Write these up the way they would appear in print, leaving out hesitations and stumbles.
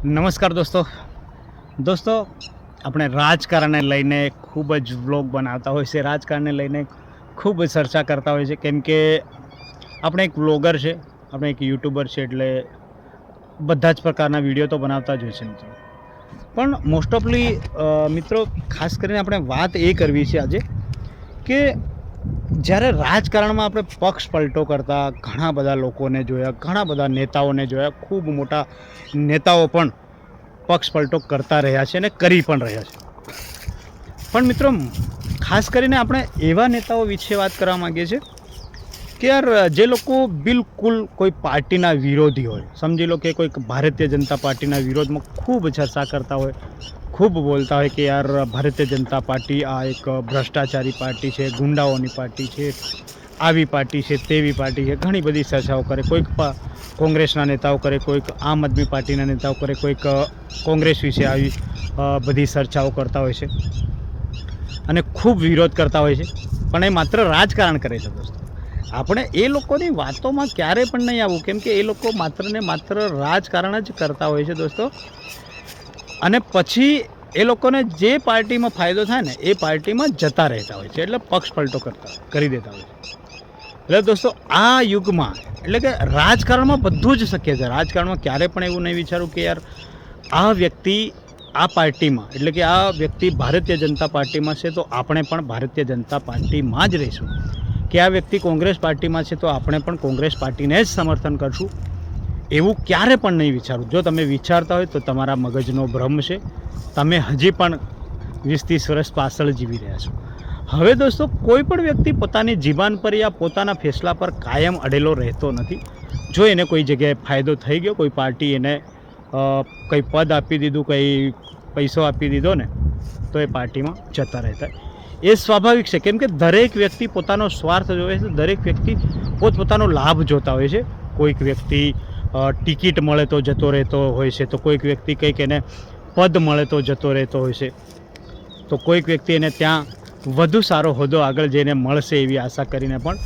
નમસ્કાર દોસ્તો આપણે રાજકારણને લઈને ખૂબ જ વ્લોગ બનાવતા હોય છે, રાજકારણને લઈને ખૂબ જ ચર્ચા કરતા હોય છે, કેમ કે આપણે એક વ્લોગર છે, આપણે એક યુટ્યુબર છે, એટલે બધા જ પ્રકારના વિડીયો તો બનાવતા જ હોય છે મિત્રો. પણ મોસ્ટ ઓફલી મિત્રો ખાસ કરીને આપણે વાત એ કરવી છે આજે કે જ્યારે રાજકારણમાં આપણે પક્ષ પલટો કરતા ઘણા બધા લોકોને જોયા, ઘણા બધા નેતાઓને જોયા, ખૂબ મોટા નેતાઓ પણ પક્ષ પલટો કરતા રહ્યા છે અને કરી પણ રહ્યા છે. પણ મિત્રો ખાસ કરીને આપણે એવા નેતાઓ વિશે વાત કરવા માગીએ છીએ કે યાર જે લોકો બિલકુલ કોઈ પાર્ટીના વિરોધી હોય, સમજી લો કે કોઈક ભારતીય જનતા પાર્ટીના વિરોધમાં ખૂબ ચર્ચા કરતા હોય, ખૂબ બોલતા હોય કે યાર ભારતીય જનતા પાર્ટી આ એક ભ્રષ્ટાચારી પાર્ટી છે, ગુંડાઓની પાર્ટી છે, આવી પાર્ટી છે, તેવી પાર્ટી છે, ઘણી બધી ચર્ચાઓ કરે. કોઈક કોંગ્રેસના નેતાઓ કરે, કોઈક આમ આદમી પાર્ટીના નેતાઓ કરે, કોઈક કોંગ્રેસ વિશે આવી બધી ચર્ચાઓ કરતા હોય છે અને ખૂબ વિરોધ કરતા હોય છે. પણ એ માત્ર રાજકારણ કરે છે દોસ્તો. આપણે એ લોકોની વાતોમાં ક્યારે પણ નહીં આવવું, કેમ કે એ લોકો માત્ર ને માત્ર રાજકારણ જ કરતા હોય છે દોસ્તો. અને પછી એ લોકોને જે પાર્ટીમાં ફાયદો થાય ને એ પાર્ટીમાં જતા રહેતા હોય છે, એટલે પક્ષ પલટો કરી દેતા હોય છે. એટલે દોસ્તો આ યુગમાં એટલે કે રાજકારણમાં બધું જ શક્ય છે. રાજકારણમાં ક્યારે પણ એવું નહીં વિચારું કે યાર આ વ્યક્તિ આ પાર્ટીમાં એટલે કે આ વ્યક્તિ ભારતીય જનતા પાર્ટીમાં છે તો આપણે પણ ભારતીય જનતા પાર્ટીમાં જ રહીશું, કે આ વ્યક્તિ કોંગ્રેસ પાર્ટીમાં છે તો આપણે પણ કોંગ્રેસ પાર્ટીને જ સમર્થન કરશું, એવું ક્યારે પણ નહીં વિચારું. જો તમે વિચારતા હોય તો તમારા મગજનો ભ્રમ છે, તમે હજી પણ 20-30 વર્ષ પાછળ જીવી રહ્યા છો. હવે દોસ્તો કોઈ પણ વ્યક્તિ પોતાની જીવાન પર યા પોતાના ફેસલા પર કાયમ અડેલો રહેતો નથી. જો એને કોઈ જગ્યાએ ફાયદો થઈ ગયો, કોઈ પાર્ટી એને કંઈ પદ આપી દીધું, કંઈ પૈસો આપી દીધો ને, તો એ પાર્ટીમાં જતા રહેતા. એ સ્વાભાવિક છે, કેમ કે દરેક વ્યક્તિ પોતાનો સ્વાર્થ જોવે છે, દરેક વ્યક્તિ પોતપોતાનો લાભ જોતા હોય છે. કોઈક વ્યક્તિ ટિકિટ મળે તો જતો રહેતો હોય છે, તો કોઈક વ્યક્તિ કંઈક એને પદ મળે તો જતો રહેતો હોય છે, તો કોઈક વ્યક્તિ એને ત્યાં વધુ સારો હોદ્દો આગળ જઈને મળશે એવી આશા કરીને પણ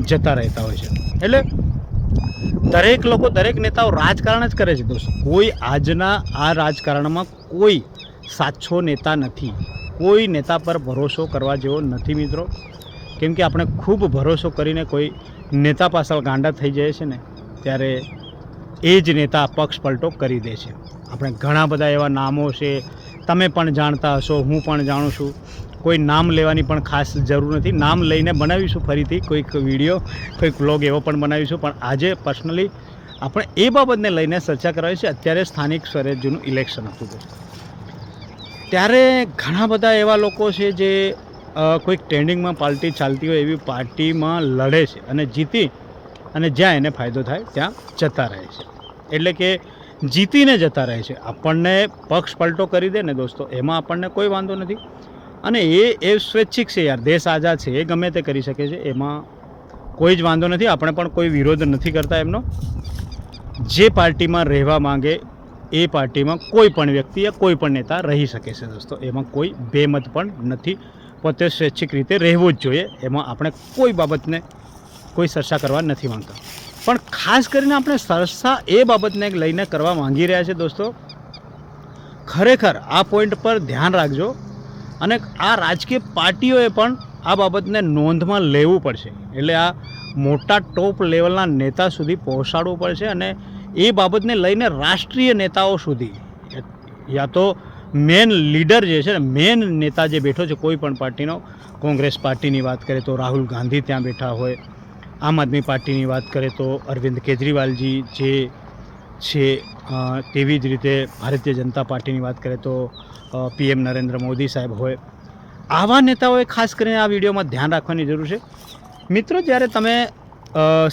જતા રહેતા હોય છે. એટલે દરેક લોકો, દરેક નેતાઓ રાજકારણ જ કરે છે દોસ્તો. કોઈ આજના આ રાજકારણમાં કોઈ સાચો નેતા નથી, કોઈ નેતા પર ભરોસો કરવા જેવો નથી મિત્રો. કેમ કે આપણે ખૂબ ભરોસો કરીને કોઈ નેતા પાછળ ગાંડા થઈ જાય છે ને, ત્યારે એ જ નેતા પક્ષ પલટો કરી દે છે. આપણે ઘણા બધા એવા નામો છે, તમે પણ જાણતા હશો, હું પણ જાણું છું. કોઈ નામ લેવાની પણ ખાસ જરૂર નથી, નામ લઈને બનાવીશું ફરીથી કોઈક વિડીયો, કોઈક વ્લોગ એવો પણ બનાવીશું. પણ આજે પર્સનલી આપણે એ બાબતને લઈને ચર્ચા કરવી છે. અત્યારે સ્થાનિક સ્વરાજ્યનું ઇલેક્શન હતું દોસ્તો, ત્યારે ઘણા બધા એવા લોકો છે જે કોઈક ટ્રેન્ડિંગમાં પાર્ટી ચાલતી હોય એવી પાર્ટીમાં લડે છે અને જીતી અને જ્યાં એને ફાયદો થાય ત્યાં જતા રહે છે, એટલે કે જીતીને જતા રહે છે. આપણને પક્ષ પલટો કરી દે ને દોસ્તો, એમાં આપણને કોઈ વાંધો નથી. અને એ સ્વૈચ્છિક છે યાર, દેશ આઝાદ છે, એ ગમે તે કરી શકે છે, એમાં કોઈ જ વાંધો નથી. આપણે પણ કોઈ વિરોધ નથી કરતા એમનો. જે પાર્ટીમાં રહેવા માંગે એ પાર્ટીમાં કોઈ પણ વ્યક્તિ યા કોઈ પણ નેતા રહી શકે છે દોસ્તો, એમાં કોઈ બેમત પણ નથી. પોતે સ્વૈચ્છિક રીતે રહેવું જ જોઈએ, એમાં આપણે કોઈ બાબતને કોઈ ચર્ચા કરવા નથી માંગતા. પણ ખાસ કરીને આપણે ચર્ચા એ બાબતને લઈને કરવા માંગી રહ્યા છે દોસ્તો. ખરેખર આ પોઈન્ટ પર ધ્યાન રાખજો અને આ રાજકીય પાર્ટીઓએ પણ આ બાબતને નોંધમાં લેવું પડશે. એટલે આ મોટા ટોપ લેવલના નેતા સુધી પહોંચાડવું પડશે અને એ બાબતને લઈને રાષ્ટ્રીય નેતાઓ સુધી, યા તો મેન લીડર જે છે ને, મેન નેતા જે બેઠો છે કોઈ પણ પાર્ટીનો, કોંગ્રેસ પાર્ટીની વાત કરીએ તો રાહુલ ગાંધી ત્યાં બેઠા હોય, આમ આદમી પાર્ટીની વાત કરીએ તો અરવિંદ કેજરીવાલજી જે છે, તેવી જ રીતે ભારતીય જનતા પાર્ટીની વાત કરીએ તો PM નરેન્દ્ર મોદી સાહેબ હોય. આવા નેતાઓએ ખાસ કરીને આ વિડીયોમાં ધ્યાન રાખવાની જરૂર છે મિત્રો. જ્યારે તમે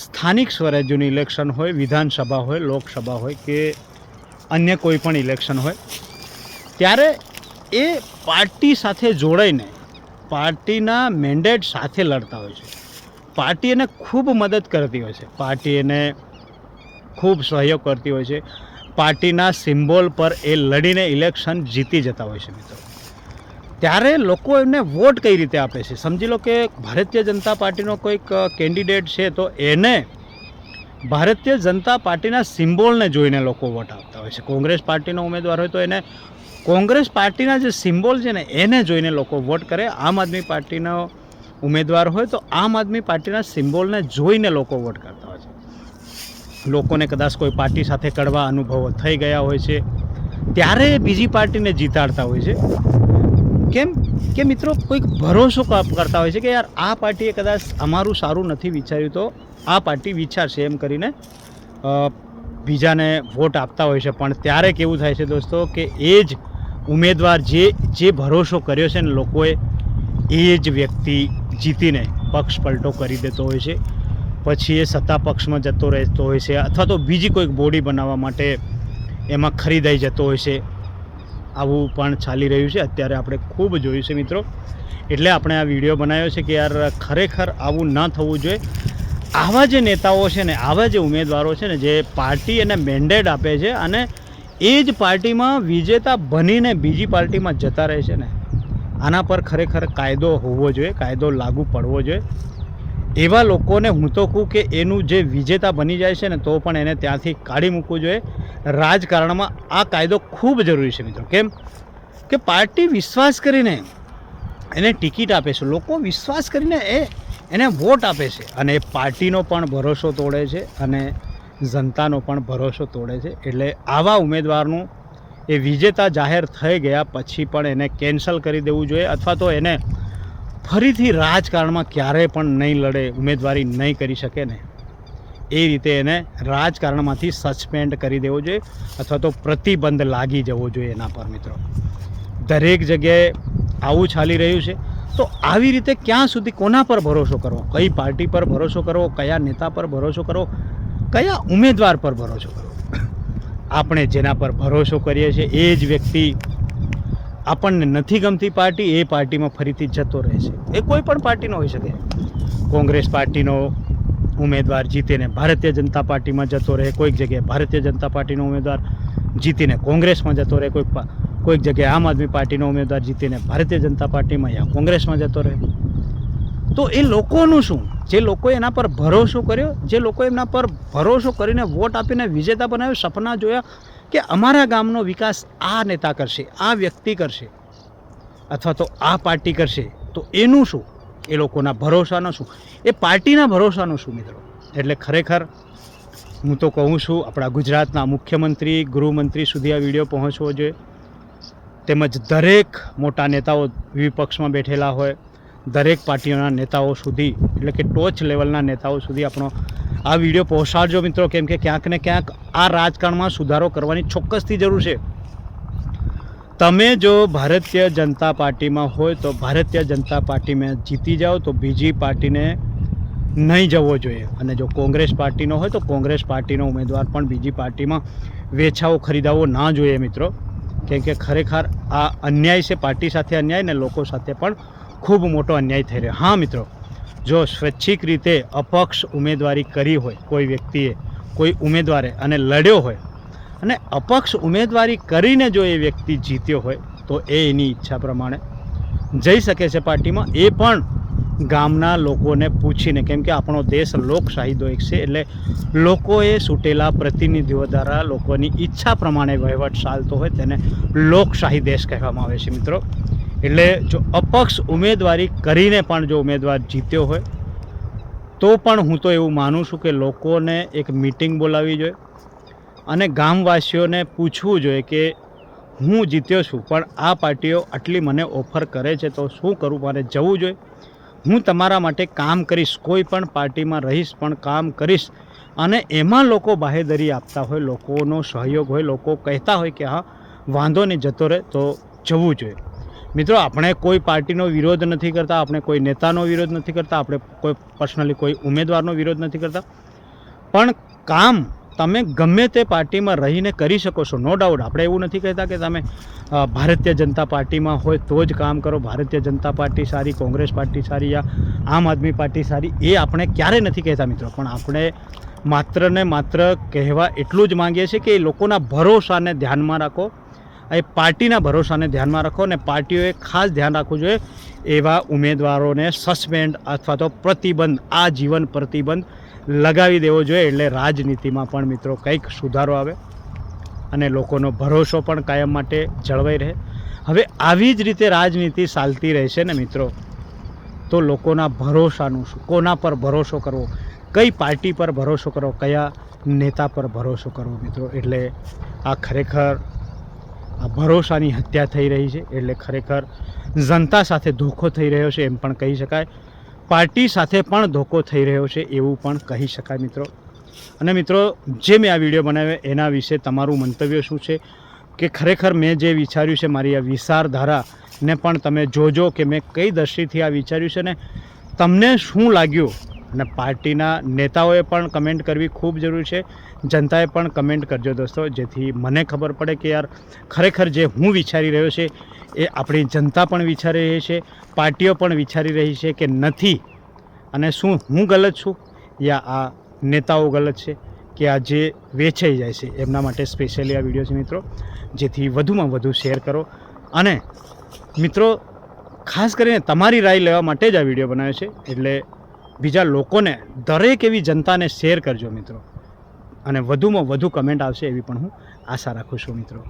સ્થાનિક સ્વરાજ્યનું ઇલેક્શન હોય, વિધાનસભા હોય, લોકસભા હોય કે અન્ય કોઈ પણ ઇલેક્શન હોય, ત્યારે એ પાર્ટી સાથે જોડાઈને પાર્ટીના મેન્ડેટ સાથે લડતા હોય છે. પાર્ટી એને ખૂબ મદદ કરતી હોય છે, પાર્ટી એને ખૂબ સહયોગ કરતી હોય છે, પાર્ટીના સિમ્બોલ પર એ લડીને ઇલેક્શન જીતી જતા હોય છે મિત્રો. ત્યારે લોકો એમને વોટ કઈ રીતે આપે છે, સમજી લો કે ભારતીય જનતા પાર્ટીનો કોઈક કેન્ડિડેટ છે તો એને ભારતીય જનતા પાર્ટીના સિમ્બોલને જોઈને લોકો વોટ આપતા હોય છે. કોંગ્રેસ પાર્ટીનો ઉમેદવાર હોય તો એને કોંગ્રેસ પાર્ટીના જે સિમ્બોલ છે ને એને જોઈને લોકો વોટ કરે. આમ આદમી પાર્ટીનો ઉમેદવાર હોય તો આમ આદમી પાર્ટીના સિમ્બોલને જોઈને લોકો વોટ કરતા હોય છે. લોકોને કદાચ કોઈ પાર્ટી સાથે કડવા અનુભવો થઈ ગયા હોય છે ત્યારે બીજી પાર્ટીને જીતાડતા હોય છે. કેમ કે મિત્રો કોઈક ભરોસો કરતા હોય છે કે યાર આ પાર્ટીએ કદાચ અમારું સારું નથી વિચાર્યું તો આ પાર્ટી વિચારશે એમ કરીને બીજાને વોટ આપતા હોય છે. પણ ત્યારે કેવું થાય છે દોસ્તો કે એ જ ઉમેદવાર જે ભરોસો કર્યો છે ને લોકોએ એ જ વ્યક્તિ જીતીને પક્ષ પલટો કરી દેતો હોય છે. પછી એ સત્તા પક્ષમાં જતો રહેતો હોય છે અથવા તો બીજી કોઈક બોડી બનાવવા માટે એમાં ખરીદાઈ જતો હોય છે. આવું પણ ચાલી રહ્યું છે અત્યારે, આપણે ખૂબ જોયું છે મિત્રો. એટલે આપણે આ વિડીયો બનાવ્યો છે કે યાર ખરેખર આવું ન થવું જોઈએ. આવા જે નેતાઓ છે ને, આવા જે ઉમેદવારો છે ને જે પાર્ટી એને મેન્ડેટ આપે છે અને એ જ પાર્ટીમાં વિજેતા બનીને બીજી પાર્ટીમાં જતા રહે છે ને, આના પર ખરેખર કાયદો હોવો જોઈએ, કાયદો લાગુ પડવો જોઈએ. એવા લોકોને હું તો કહું કે એનું જે વિજેતા બની જાય છે ને તો પણ એને ત્યાંથી કાઢી મૂકવું જોઈએ. રાજકારણમાં આ કાયદો ખૂબ જરૂરી છે મિત્રો. કેમ કે પાર્ટી વિશ્વાસ કરીને એને ટિકિટ આપે છે, લોકો વિશ્વાસ કરીને એને વોટ આપે છે અને એ પાર્ટીનો પણ ભરોસો તોડે છે અને જનતાનો પણ ભરોસો તોડે છે. એટલે આવા ઉમેદવારનું એ વિજેતા જાહેર થઈ ગયા પછી પણ એને કેન્સલ કરી દેવું જોઈએ અથવા તો એને ફરીથી રાજકારણમાં ક્યારેય પણ નહીં લડે, ઉમેદવારી નહીં કરી શકે ને એ રીતે એને રાજકારણમાંથી સસ્પેન્ડ કરી દેવો જોઈએ અથવા તો પ્રતિબંધ લાગી જવો જોઈએ એના પર મિત્રો. દરેક જગ્યાએ આવું ચાલી રહ્યું છે તો આવી રીતે ક્યાં સુધી કોના પર ભરોસો કરવો, કઈ પાર્ટી પર ભરોસો કરવો, કયા નેતા પર ભરોસો કરવો, કયા ઉમેદવાર પર ભરોસો કરવો? આપણે જેના પર ભરોસો કરીએ છીએ એ જ વ્યક્તિ આપણને નથી ગમતી પાર્ટી એ પાર્ટીમાં ફરીથી જતો રહે છે. એ કોઈ પણ પાર્ટીનો હોઈ શકે. કોંગ્રેસ પાર્ટીનો ઉમેદવાર જીતીને ભારતીય જનતા પાર્ટીમાં જતો રહે, કોઈક જગ્યાએ ભારતીય જનતા પાર્ટીનો ઉમેદવાર જીતીને કોંગ્રેસમાં જતો રહે, કોઈક જગ્યાએ આમ આદમી પાર્ટીનો ઉમેદવાર જીતીને ભારતીય જનતા પાર્ટીમાં યા કોંગ્રેસમાં જતો રહે. તો એ લોકોનું શું? જે લોકોએ એના પર ભરોસો કર્યો, જે લોકોએ એમના પર ભરોસો કરીને વોટ આપીને વિજેતા બનાવ્યો, સપના જોયા કે અમારા ગામનો વિકાસ આ નેતા કરશે, આ વ્યક્તિ કરશે અથવા તો આ પાર્ટી કરશે, તો એનું શું? એ લોકોના ભરોસાનું શું? એ પાર્ટીના ભરોસાનું શું મિત્રો? એટલે ખરેખર હું તો કહું છું આપણા ગુજરાતના મુખ્યમંત્રી, ગૃહમંત્રી સુધી આ વિડીયો પહોંચવો જોઈએ. તેમજ દરેક મોટા નેતાઓ વિપક્ષમાં બેઠેલા હોય દરેક પાર્ટીઓના નેતાઓ સુધી, એટલે કે ટોચ લેવલના નેતાઓ સુધી આપણો આ વિડીયો પહોંચાડજો મિત્રો. કેમ કે ક્યાંક ને ક્યાંક આ રાજકારણમાં સુધારો કરવાની ચોક્કસથી જરૂર છે. તમે જો ભારતીય જનતા પાર્ટીમાં હોય તો ભારતીય જનતા પાર્ટીમાં જીતી જાઓ તો બીજી પાર્ટીને નહીં જવો જોઈએ. અને જો કોંગ્રેસ પાર્ટીનો હોય તો કોંગ્રેસ પાર્ટીનો ઉમેદવાર પણ બીજી પાર્ટીમાં વેચાવો ખરીદાવો ના જોઈએ મિત્રો. કેમ કે ખરેખર આ અન્યાય છે, પાર્ટી સાથે અન્યાય ને લોકો સાથે પણ ખૂબ મોટો અન્યાય થઈ રહ્યો. હા મિત્રો, જો સ્વૈચ્છિક રીતે અપક્ષ ઉમેદવારી કરી હોય કોઈ વ્યક્તિએ, કોઈ ઉમેદવારે અને લડ્યો હોય અને અપક્ષ ઉમેદવારી કરીને જો એ વ્યક્તિ જીત્યો હોય તો એ એની ઈચ્છા પ્રમાણે જઈ શકે છે પાર્ટીમાં, એ પણ ગામના લોકોને પૂછીને. કેમ કે આપણો દેશ લોકશાહી દેશ છે એટલે લોકોએ ચૂંટેલા પ્રતિનિધિઓ દ્વારા લોકોની ઈચ્છા પ્રમાણે વહીવટ ચાલતો હોય તેને લોકશાહી દેશ કહેવામાં આવે છે મિત્રો. એટલે જો અપક્ષ ઉમેદવારી કરીને પણ જો ઉમેદવાર જીત્યો હોય તો પણ હું તો એવું માનું છું કે લોકોને એક મીટિંગ બોલાવવી જોઈએ અને ગામવાસીઓને પૂછવું જોઈએ કે હું જીત્યો છું પણ આ પાર્ટીઓ આટલી મને ઓફર કરે છે તો શું કરું, મારે જવું જોઈએ, હું તમારા માટે કામ કરીશ, કોઈ પણ પાર્ટીમાં રહીશ પણ કામ કરીશ. અને એમાં લોકો બાહેધરી આપતા હોય, લોકોનો સહયોગ હોય, લોકો કહેતા હોય કે હા વાંધો નહીં જતો રહે તો જવું જોઈએ. મિત્રો આપણે કોઈ પાર્ટીનો વિરોધ નથી કરતા, આપણે કોઈ નેતાનો વિરોધ નથી કરતા, આપણે કોઈ પર્સનલી કોઈ ઉમેદવારનો વિરોધ નથી કરતા, પણ કામ તમે ગમે તે પાર્ટીમાં રહીને કરી શકો છો, નો ડાઉટ. આપણે એવું નથી કહેતા કે તમે ભારતીય જનતા પાર્ટીમાં હોય તો જ કામ કરો, ભારતીય જનતા પાર્ટી સારી, કોંગ્રેસ પાર્ટી સારી યા આમ આદમી પાર્ટી સારી, એ આપણે ક્યારેય નથી કહેતા મિત્રો. પણ આપણે માત્ર ને માત્ર કહેવા એટલું જ માંગીએ છીએ કે એ લોકોના ભરોસાને ધ્યાનમાં રાખો, એ પાર્ટીના ભરોસાને ધ્યાનમાં રાખો અને પાર્ટીઓએ ખાસ ધ્યાન રાખવું જોઈએ એવા ઉમેદવારોને સસ્પેન્ડ અથવા તો પ્રતિબંધ, આજીવન પ્રતિબંધ લગાવી દેવો જોઈએ, એટલે રાજનીતિમાં પણ મિત્રો કંઈક સુધારો આવે અને લોકોનો ભરોસો પણ કાયમ માટે જળવાઈ રહે. હવે આવી જ રીતે રાજનીતિ ચાલતી રહેશે ને મિત્રો, તો લોકોના ભરોસાનું શું, કોના પર ભરોસો કરવો, કઈ પાર્ટી પર ભરોસો કરવો, કયા નેતા પર ભરોસો કરવો મિત્રો. એટલે આ ખરેખર આ ભરોસાની હત્યા થઈ રહી છે. એટલે ખરેખર જનતા સાથે ધોખો થઈ રહ્યો છે એમ પણ કહી શકાય, પાર્ટી સાથે પણ ધોખો થઈ રહ્યો છે એવું પણ કહી શકાય મિત્રો. અને મિત્રો, જે મેં આ વિડીયો બનાવ્યો એના વિશે તમારું મંતવ્ય શું છે, કે ખરેખર મેં જે વિચાર્યું છે મારી આ વિચારધારાને પણ તમે જોજો કે મેં કઈ દ્રષ્ટિથી આ વિચાર્યું છે ને તમને શું લાગ્યું. અને પાર્ટીના નેતાઓએ પણ કમેન્ટ કરવી ખૂબ જરૂરી છે, જનતાએ પણ કમેન્ટ કરજો દોસ્તો, જેથી મને ખબર પડે કે યાર ખરેખર જે હું વિચારી રહ્યો છે એ આપણી જનતા પણ વિચારી રહી છે, પાર્ટીઓ પણ વિચારી રહી છે કે નથી, અને શું હું ગલત છું યા આ નેતાઓ ગલત છે કે આ જે વેચાઈ જાય છે. એમના માટે સ્પેશિયલી આ વિડીયો છે મિત્રો, જેથી વધુમાં વધુ શેર કરો. અને મિત્રો ખાસ કરીને તમારી રાય લેવા માટે જ આ વિડીયો બનાવ્યો છે, એટલે બીજા લોકોને, દરેક એવી જનતાને શેર કરજો મિત્રો, અને વધુમાં વધુ કમેન્ટ આવશે એવી પણ હું આશા રાખું છું મિત્રો.